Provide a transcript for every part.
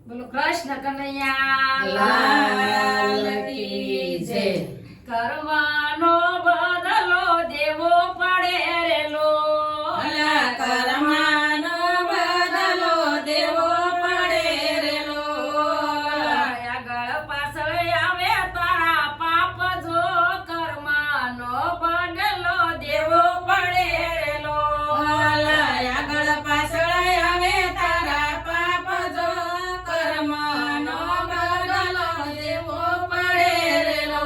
બોલો કૃષ્ણ કનૈયા લાલ કી જય. કરવાનો બદલો દેવો પડે રેલો અલા કર્મનો બદલો દેવો પડે રેલો. આગળ પાછળ આવે તારા પાપ જો કર્મનો બદલો દેવો પડે રેલો અલા આગળ પાછળ આવે તારા પાપ જો કર્મનો બદલો દેવો પડે રેલો.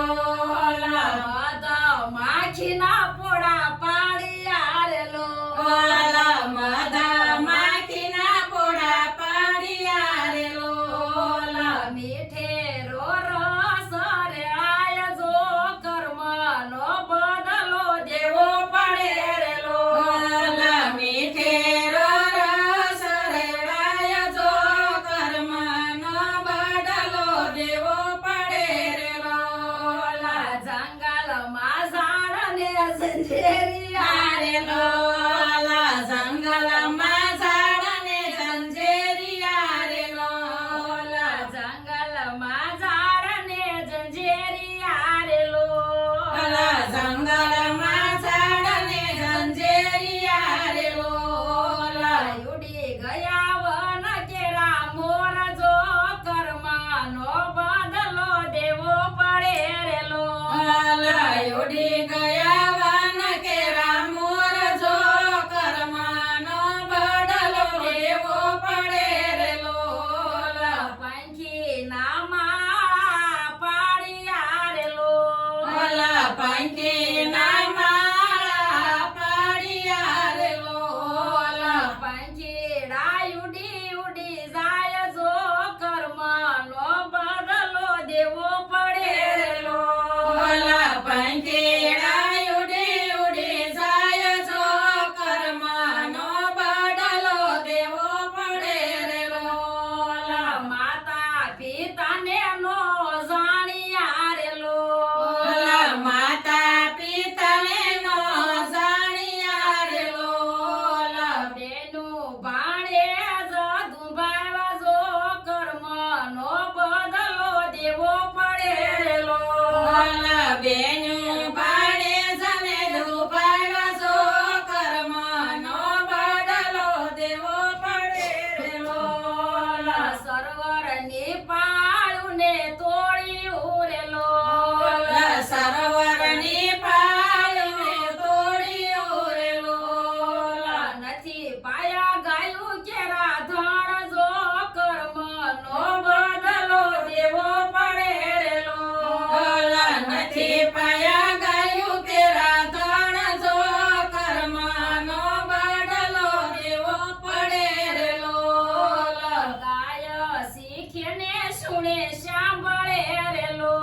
માખીના પોડા પાડી આરેલો અલા મધા માખીના પોડા પાડ્યા રેલો. મીઠે રસ રે આય જો કર્મનો બદલો દેવો પડે રેલો અલા મીઠેરો રસ રેવાય જો કર્મનો બદલો દેવો પડે રેલો. જંગલમાં ઝાડને ઝંઝેરિયા રેલો. અલા જંગલમાં ઝાડને ઝંઝેરિયા રેલો. જંગલમાં ઝાડને ઝંઝેરિયા રેલો અલા જંગલમાં ઝાડને ઝંઝેરિયા રેલો. ઉડી ગયા વન કેરા મોર જો કર્મનો બદલો દેવો પડે રેલો અલા ઉડી ગયા વન કેરા મોર જો કર્મનો બદલો દેવો પડે રેલો. પંખીના માળા પાડ્યા રેલો અલા પંખીના માળા પાડ્યા રેલો. પંખીડા ઉડી ઉડી જાય જો કર્મનો બદલો દેવો પડે રેલો અલા પંખીડા ઉડી ઉડી જાય જો કર્મનો બદલો દેવો પડે રેલો. માતા પિતાને નો જાણ્યા રેલો અલા માતા પિતાને નો જાણ્યા રેલો. બેનું ભાણે દુભાવા જો કર્મનો બદલો દેવો પડે રેલો અલા બેનું ભાડે જને દુભાવ્યા જો કર્મનો બદલો દેવો પડે રેલો. સરોવરની પાળુને તોડ્યું રેલો અલા સરોવરની પાળને તોડ્યું રેલો. નથી પાયા ગાયું કે રાધણ જો કર્મનો બદલો દેવો પડે રેલો અલા નથી પાયા ગાયું કે રાધણ જો કર્મનો બદલો દેવો પડે રેલો. ગાય શીખીને સુણે સાંભળે રેલો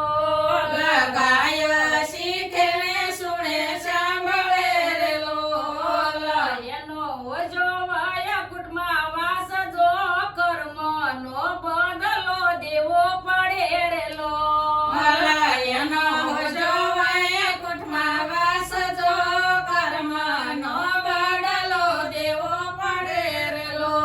ગાય શીખે ને સુણે સાંભળે રેલો. એનો ઓજો વાય કુટમાં વાસ જો કર્મનો બદલો દેવો પડે રેલો અલા એનો જોવાય કુટમાં વાસ જો કર્મનો બદલો દેવો પડે રેલો.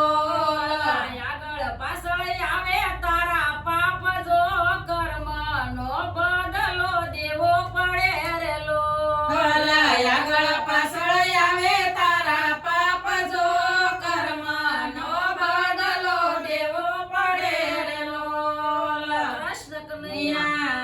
આગળ પાછળ આવે તારા પાપ જો કર્મનો બદલો દેવો પડે રેલો અલા આગળ પાછળ આવે તારા પાપ જો કર્મનો બદલો દેવો પડે રેલો. કૃષ્ણ કનૈયા